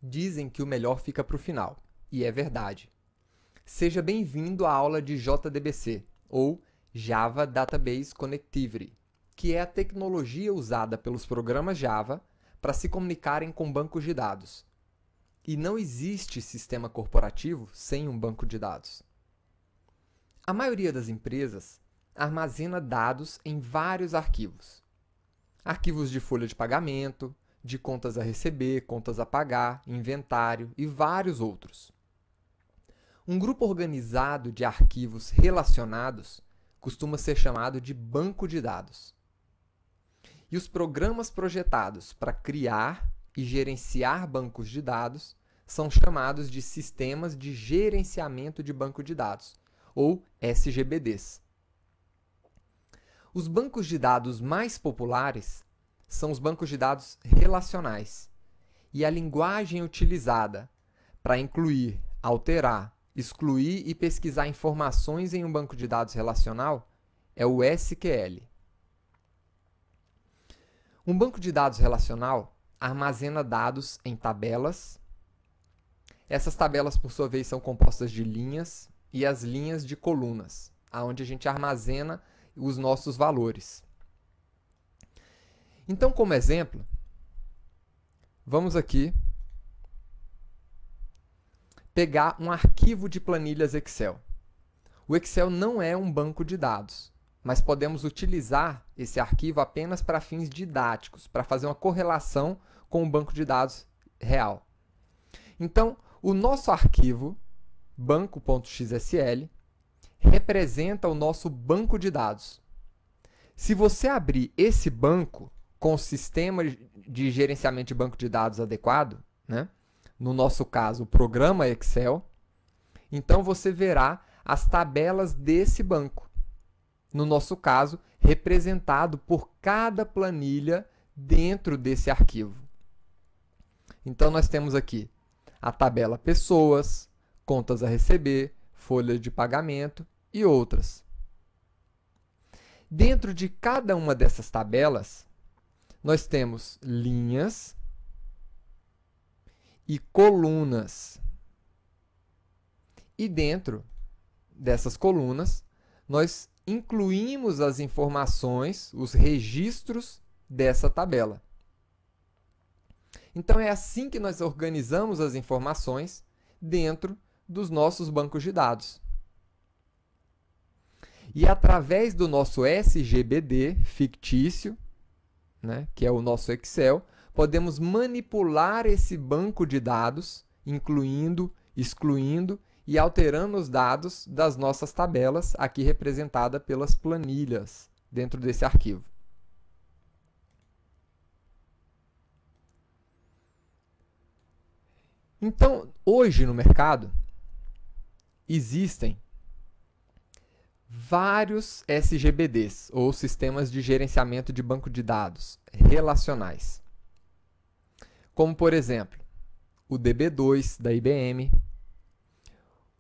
Dizem que o melhor fica para o final, e é verdade. Seja bem-vindo à aula de JDBC, ou Java Database Connectivity, que é a tecnologia usada pelos programas Java para se comunicarem com bancos de dados. E não existe sistema corporativo sem um banco de dados. A maioria das empresas armazena dados em vários arquivos. Arquivos de folha de pagamento, de contas a receber, contas a pagar, inventário e vários outros. Um grupo organizado de arquivos relacionados costuma ser chamado de banco de dados. E os programas projetados para criar e gerenciar bancos de dados são chamados de sistemas de gerenciamento de banco de dados, ou SGBDs. Os bancos de dados mais populares são os bancos de dados relacionais, e a linguagem utilizada para incluir, alterar, excluir e pesquisar informações em um banco de dados relacional é o SQL. Um banco de dados relacional armazena dados em tabelas. Essas tabelas, por sua vez, são compostas de linhas e as linhas de colunas, onde a gente armazena os nossos valores. Então, como exemplo, vamos aqui pegar um arquivo de planilhas Excel. O Excel não é um banco de dados, mas podemos utilizar esse arquivo apenas para fins didáticos, para fazer uma correlação com o banco de dados real. Então, o nosso arquivo, banco.xsl, representa o nosso banco de dados. Se você abrir esse banco com o sistema de gerenciamento de banco de dados adequado, né? No nosso caso, o programa Excel, então você verá as tabelas desse banco. No nosso caso, representado por cada planilha dentro desse arquivo. Então, nós temos aqui a tabela pessoas, contas a receber, folha de pagamento e outras. Dentro de cada uma dessas tabelas, nós temos linhas e colunas. E dentro dessas colunas, nós incluímos as informações, os registros dessa tabela. Então, é assim que nós organizamos as informações dentro dos nossos bancos de dados. E através do nosso SGBD fictício, né, que é o nosso Excel, podemos manipular esse banco de dados, incluindo, excluindo e alterando os dados das nossas tabelas, aqui representada pelas planilhas dentro desse arquivo. Então, hoje no mercado, existem vários SGBDs, ou sistemas de gerenciamento de banco de dados relacionais. Como, por exemplo, o DB2 da IBM,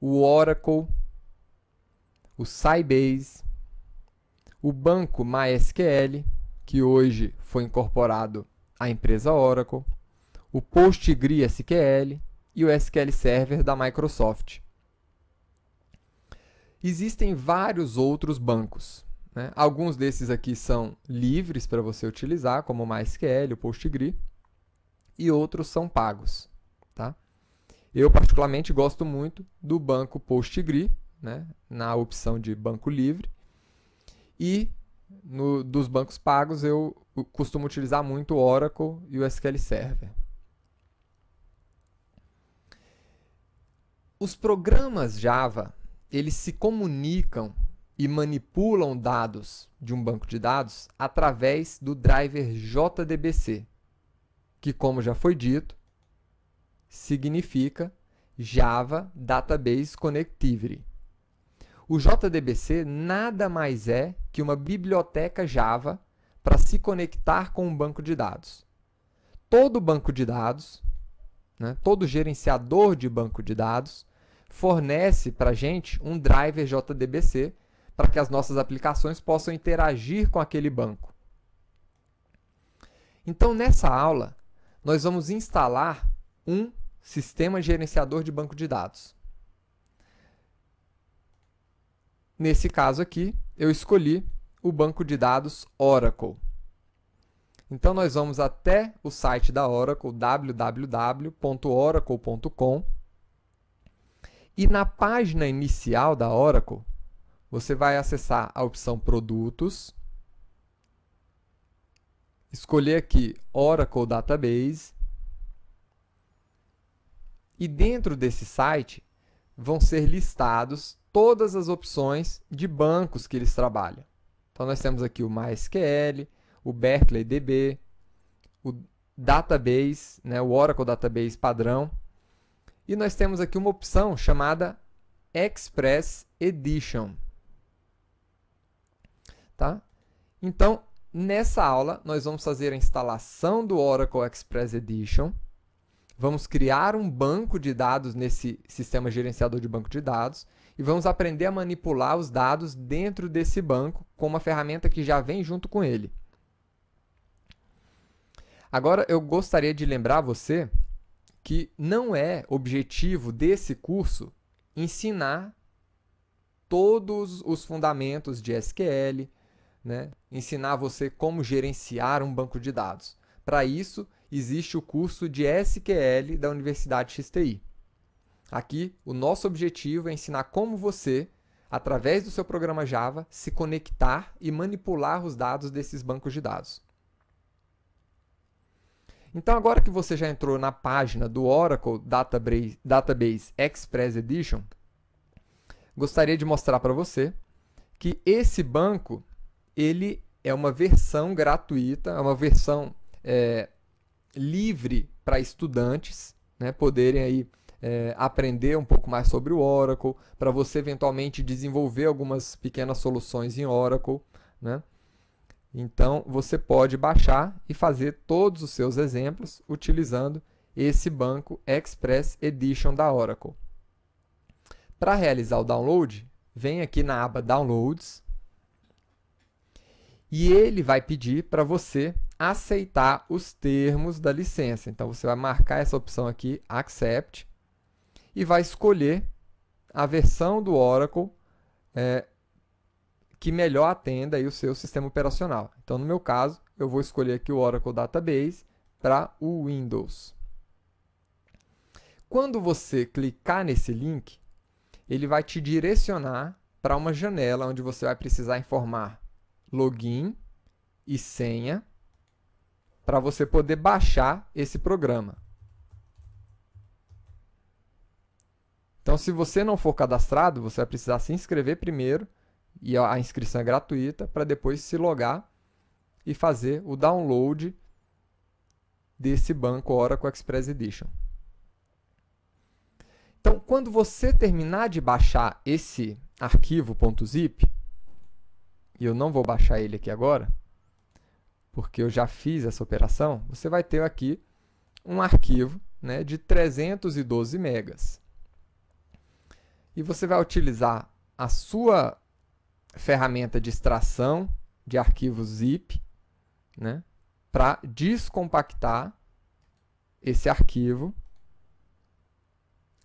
o Oracle, o Sybase, o banco MySQL, que hoje foi incorporado à empresa Oracle, o PostgreSQL e o SQL Server da Microsoft. Existem vários outros bancos, né? Alguns desses aqui são livres para você utilizar, como o MySQL, o Postgre, e outros são pagos. Tá? Eu, particularmente, gosto muito do banco Postgre, né? Na opção de banco livre, e dos bancos pagos eu costumo utilizar muito o Oracle e o SQL Server. Os programas Java, eles se comunicam e manipulam dados de um banco de dados através do driver JDBC, que, como já foi dito, significa Java Database Connectivity. O JDBC nada mais é que uma biblioteca Java para se conectar com um banco de dados. Todo banco de dados, né, todo gerenciador de banco de dados, fornece para a gente um driver JDBC para que as nossas aplicações possam interagir com aquele banco. Então, nessa aula, nós vamos instalar um Sistema Gerenciador de Banco de Dados. Nesse caso aqui, eu escolhi o banco de dados Oracle. Então, nós vamos até o site da Oracle, www.oracle.com, e na página inicial da Oracle, você vai acessar a opção Produtos, escolher aqui Oracle Database, e dentro desse site vão ser listados todas as opções de bancos que eles trabalham. Então, nós temos aqui o MySQL, o Berkeley DB, o Database, né, o Oracle Database padrão, e nós temos aqui uma opção chamada Express Edition. Tá? Então, nessa aula, nós vamos fazer a instalação do Oracle Express Edition, vamos criar um banco de dados nesse sistema gerenciador de banco de dados e vamos aprender a manipular os dados dentro desse banco com uma ferramenta que já vem junto com ele. Agora, eu gostaria de lembrar você que não é objetivo desse curso ensinar todos os fundamentos de SQL, né? Ensinar você como gerenciar um banco de dados. Para isso, existe o curso de SQL da Universidade XTI. Aqui, o nosso objetivo é ensinar como você, através do seu programa Java, se conectar e manipular os dados desses bancos de dados. Então, agora que você já entrou na página do Oracle Database Express Edition, gostaria de mostrar para você que esse banco ele é uma versão gratuita, é uma versão livre para estudantes, né, poderem aí, aprender um pouco mais sobre o Oracle, para você eventualmente desenvolver algumas pequenas soluções em Oracle, né? Então, você pode baixar e fazer todos os seus exemplos utilizando esse banco Express Edition da Oracle. Para realizar o download, vem aqui na aba Downloads e ele vai pedir para você aceitar os termos da licença. Então, você vai marcar essa opção aqui, Accept, e vai escolher a versão do Oracle que melhor atenda aí o seu sistema operacional. Então, no meu caso, eu vou escolher aqui o Oracle Database para o Windows. Quando você clicar nesse link, ele vai te direcionar para uma janela onde você vai precisar informar login e senha para você poder baixar esse programa. Então, se você não for cadastrado, você vai precisar se inscrever primeiro, e a inscrição é gratuita, para depois se logar e fazer o download desse banco Oracle Express Edition. Então, quando você terminar de baixar esse arquivo .zip, e eu não vou baixar ele aqui agora, porque eu já fiz essa operação, você vai ter aqui um arquivo, né, de 312 megas. E você vai utilizar a sua ferramenta de extração de arquivos zip, né, para descompactar esse arquivo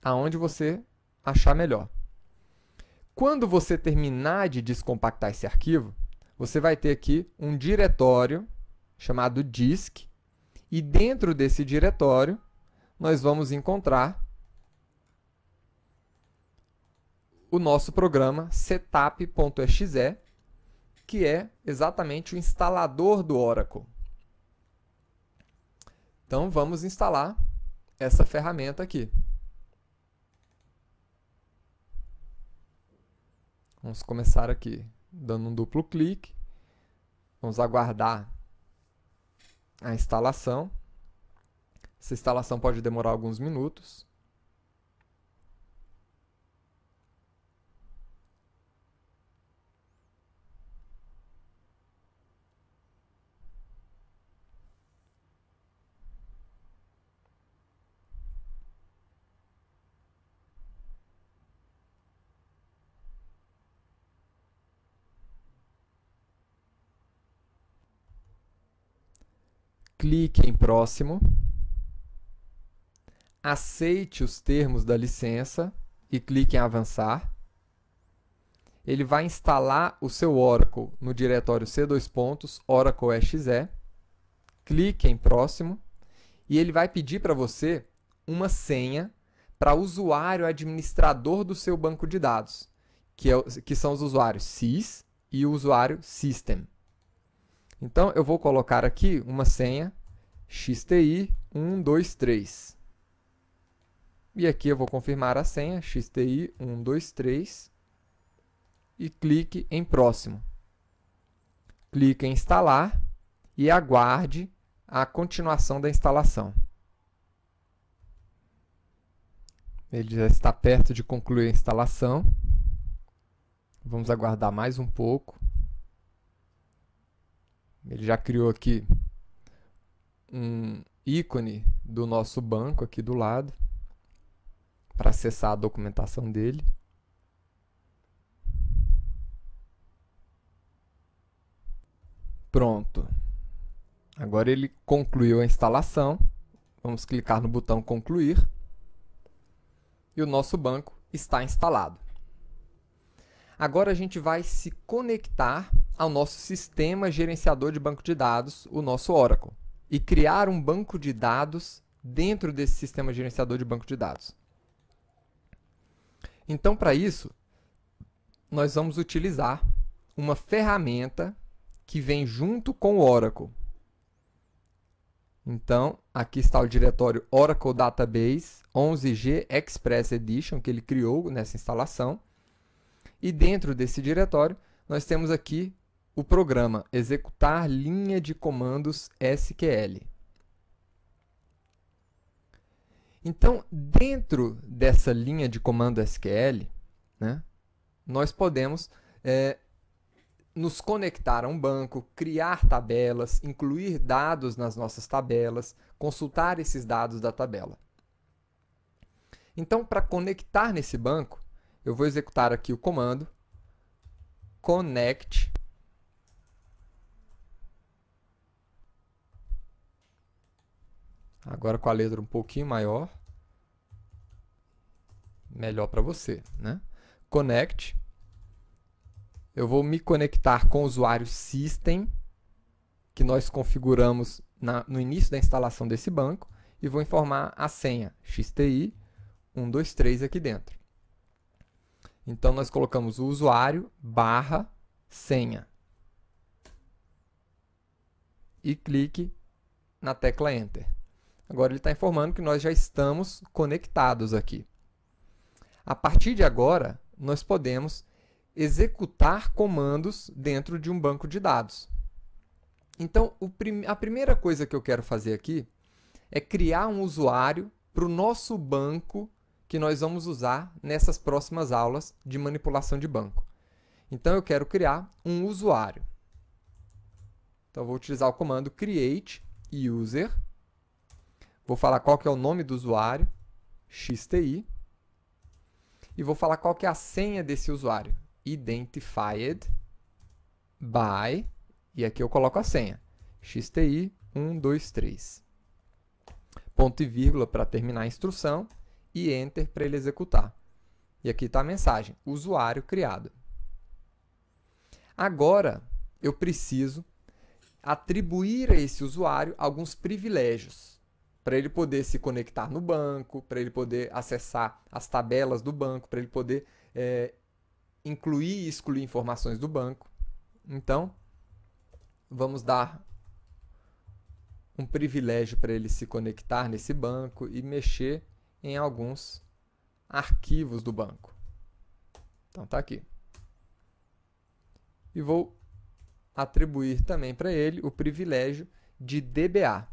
aonde você achar melhor. Quando você terminar de descompactar esse arquivo, você vai ter aqui um diretório chamado disk, e dentro desse diretório nós vamos encontrar o nosso programa setup.exe, que é exatamente o instalador do Oracle. Então, vamos instalar essa ferramenta aqui. Vamos começar aqui dando um duplo clique. Vamos aguardar a instalação. Essa instalação pode demorar alguns minutos. Clique em próximo, aceite os termos da licença e clique em avançar. Ele vai instalar o seu Oracle no diretório C++, Oracle exe. Clique em próximo e ele vai pedir para você uma senha para o usuário administrador do seu banco de dados, que são os usuários sys e o usuário system. Então, eu vou colocar aqui uma senha xti123. E aqui eu vou confirmar a senha xti123 e clique em próximo. Clique em instalar e aguarde a continuação da instalação. Ele já está perto de concluir a instalação. Vamos aguardar mais um pouco. Ele já criou aqui um ícone do nosso banco aqui do lado para acessar a documentação dele. Pronto. Agora ele concluiu a instalação. Vamos clicar no botão concluir. E o nosso banco está instalado. Agora a gente vai se conectar ao nosso sistema gerenciador de banco de dados, o nosso Oracle, e criar um banco de dados dentro desse sistema gerenciador de banco de dados. Então, para isso, nós vamos utilizar uma ferramenta que vem junto com o Oracle. Então, aqui está o diretório Oracle Database 11G Express Edition, que ele criou nessa instalação. E dentro desse diretório, nós temos aqui o programa executar linha de comandos SQL. Então, dentro dessa linha de comando SQL, né, nós podemos nos conectar a um banco, criar tabelas, incluir dados nas nossas tabelas, consultar esses dados da tabela. Então, para conectar nesse banco, eu vou executar aqui o comando connect agora com a letra um pouquinho maior, melhor para você, né? Connect. Eu vou me conectar com o usuário system que nós configuramos no início da instalação desse banco e vou informar a senha xti123 aqui dentro. Então, nós colocamos o usuário / senha. E clique na tecla Enter. Agora ele está informando que nós já estamos conectados aqui. A partir de agora, nós podemos executar comandos dentro de um banco de dados. Então, a primeira coisa que eu quero fazer aqui é criar um usuário para o nosso banco que nós vamos usar nessas próximas aulas de manipulação de banco. Então, eu quero criar um usuário. Então, eu vou utilizar o comando create user. Vou falar qual que é o nome do usuário, xti. E vou falar qual que é a senha desse usuário, identified by, e aqui eu coloco a senha, xti123. Ponto e vírgula para terminar a instrução e Enter para ele executar. E aqui está a mensagem, usuário criado. Agora, eu preciso atribuir a esse usuário alguns privilégios, para ele poder se conectar no banco, para ele poder acessar as tabelas do banco, para ele poder incluir e excluir informações do banco. Então, vamos dar um privilégio para ele se conectar nesse banco e mexer em alguns arquivos do banco. Então, está aqui. E vou atribuir também para ele o privilégio de DBA.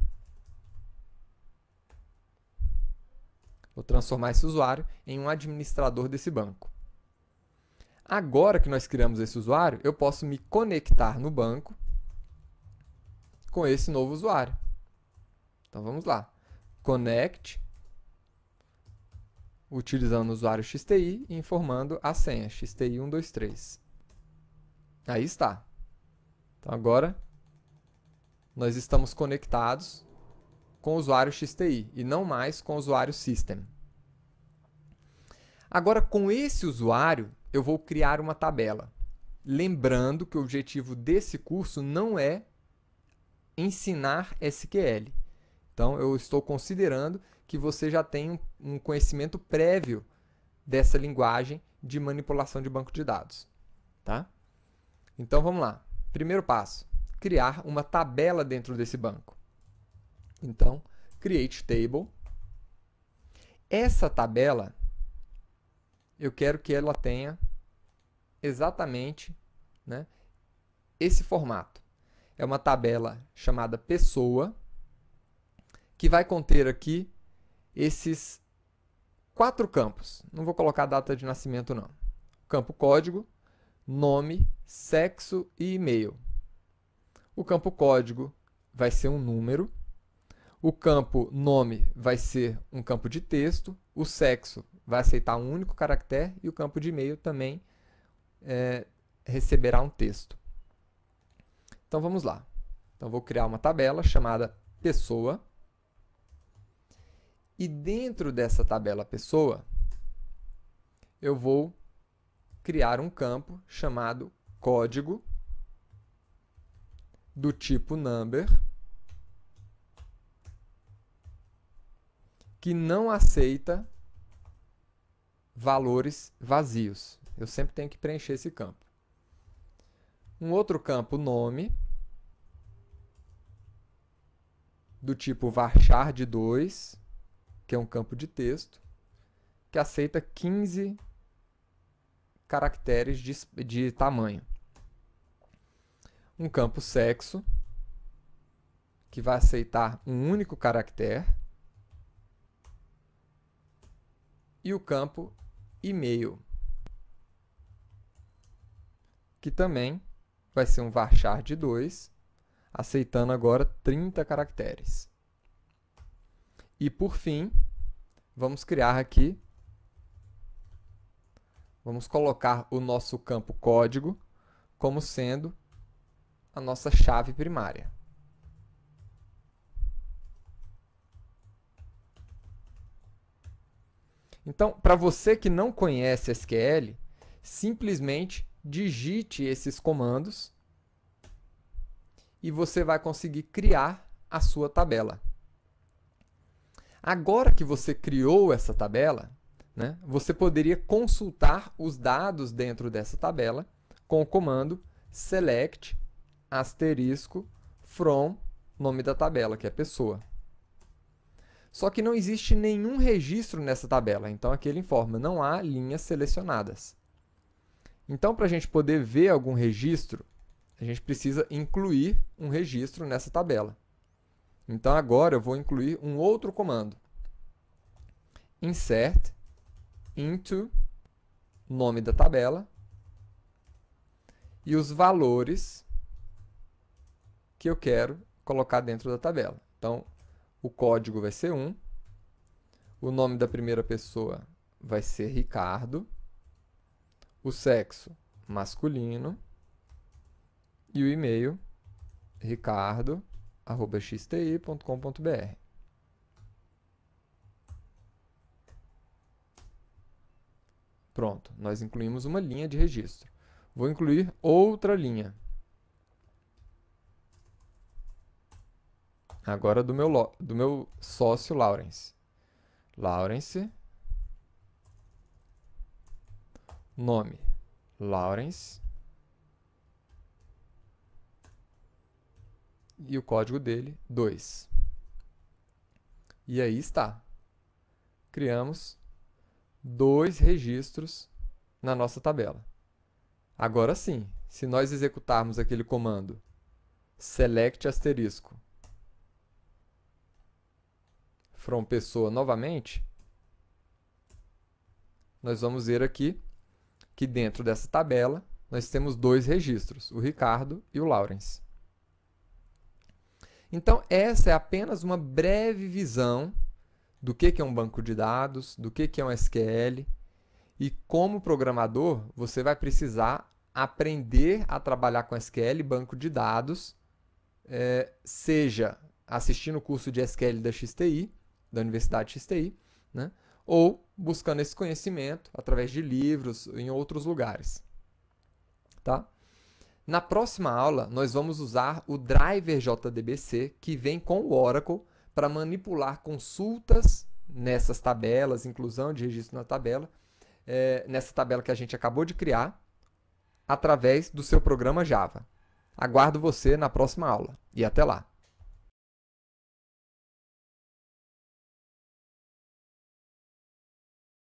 Vou transformar esse usuário em um administrador desse banco. Agora que nós criamos esse usuário, eu posso me conectar no banco com esse novo usuário. Então, vamos lá. Connect, utilizando o usuário XTI e informando a senha, XTI123. Aí está. Então, agora, nós estamos conectados com o usuário XTI e não mais com o usuário System. Agora, com esse usuário, eu vou criar uma tabela. Lembrando que o objetivo desse curso não é ensinar SQL. Então, eu estou considerando que você já tem um conhecimento prévio dessa linguagem de manipulação de banco de dados. Tá? Então, vamos lá. Primeiro passo, criar uma tabela dentro desse banco. Então, create table. Essa tabela, eu quero que ela tenha exatamente, né, esse formato. É uma tabela chamada pessoa, que vai conter aqui esses 4 campos. Não vou colocar data de nascimento, não. Campo código, nome, sexo e e-mail. O campo código vai ser um número. O campo nome vai ser um campo de texto. O sexo vai aceitar um único caractere. E o campo de e-mail também receberá um texto. Então, vamos lá. Então, vou criar uma tabela chamada pessoa. E dentro dessa tabela pessoa, eu vou criar um campo chamado código do tipo number, que não aceita valores vazios. Eu sempre tenho que preencher esse campo. Um outro campo nome, do tipo varchar de 2, que é um campo de texto, que aceita 15 caracteres de tamanho. Um campo sexo, que vai aceitar um único caractere. E o campo e-mail, que também vai ser um varchar de 2, aceitando agora 30 caracteres. E, por fim, vamos criar aqui, vamos colocar o nosso campo código como sendo a nossa chave primária. Então, para você que não conhece SQL, simplesmente digite esses comandos e você vai conseguir criar a sua tabela. Agora que você criou essa tabela, né, você poderia consultar os dados dentro dessa tabela com o comando select asterisco from nome da tabela, que é pessoa. Só que não existe nenhum registro nessa tabela, então aqui ele informa, não há linhas selecionadas. Então, para a gente poder ver algum registro, a gente precisa incluir um registro nessa tabela. Então, agora eu vou incluir um outro comando. Insert into nome da tabela e os valores que eu quero colocar dentro da tabela. Então, o código vai ser 1, o nome da primeira pessoa vai ser Ricardo, o sexo masculino e o e-mail ricardo@xti.com.br. Pronto, nós incluímos uma linha de registro. Vou incluir outra linha. Agora do meu sócio Lawrence. Lawrence. Nome, Lawrence. E o código dele, 2. E aí está. Criamos 2 registros na nossa tabela. Agora sim, se nós executarmos aquele comando select asterisco from pessoa novamente, nós vamos ver aqui que dentro dessa tabela nós temos 2 registros, o Ricardo e o Lawrence. Então, essa é apenas uma breve visão do que é um banco de dados, do que é um SQL, e como programador, você vai precisar aprender a trabalhar com SQL e banco de dados, seja assistindo o curso de SQL da XTI, da Universidade XTI, né? Ou buscando esse conhecimento através de livros em outros lugares. Tá? Na próxima aula, nós vamos usar o driver JDBC, que vem com o Oracle, para manipular consultas nessas tabelas, inclusão de registro na tabela, nessa tabela que a gente acabou de criar, através do seu programa Java. Aguardo você na próxima aula e até lá!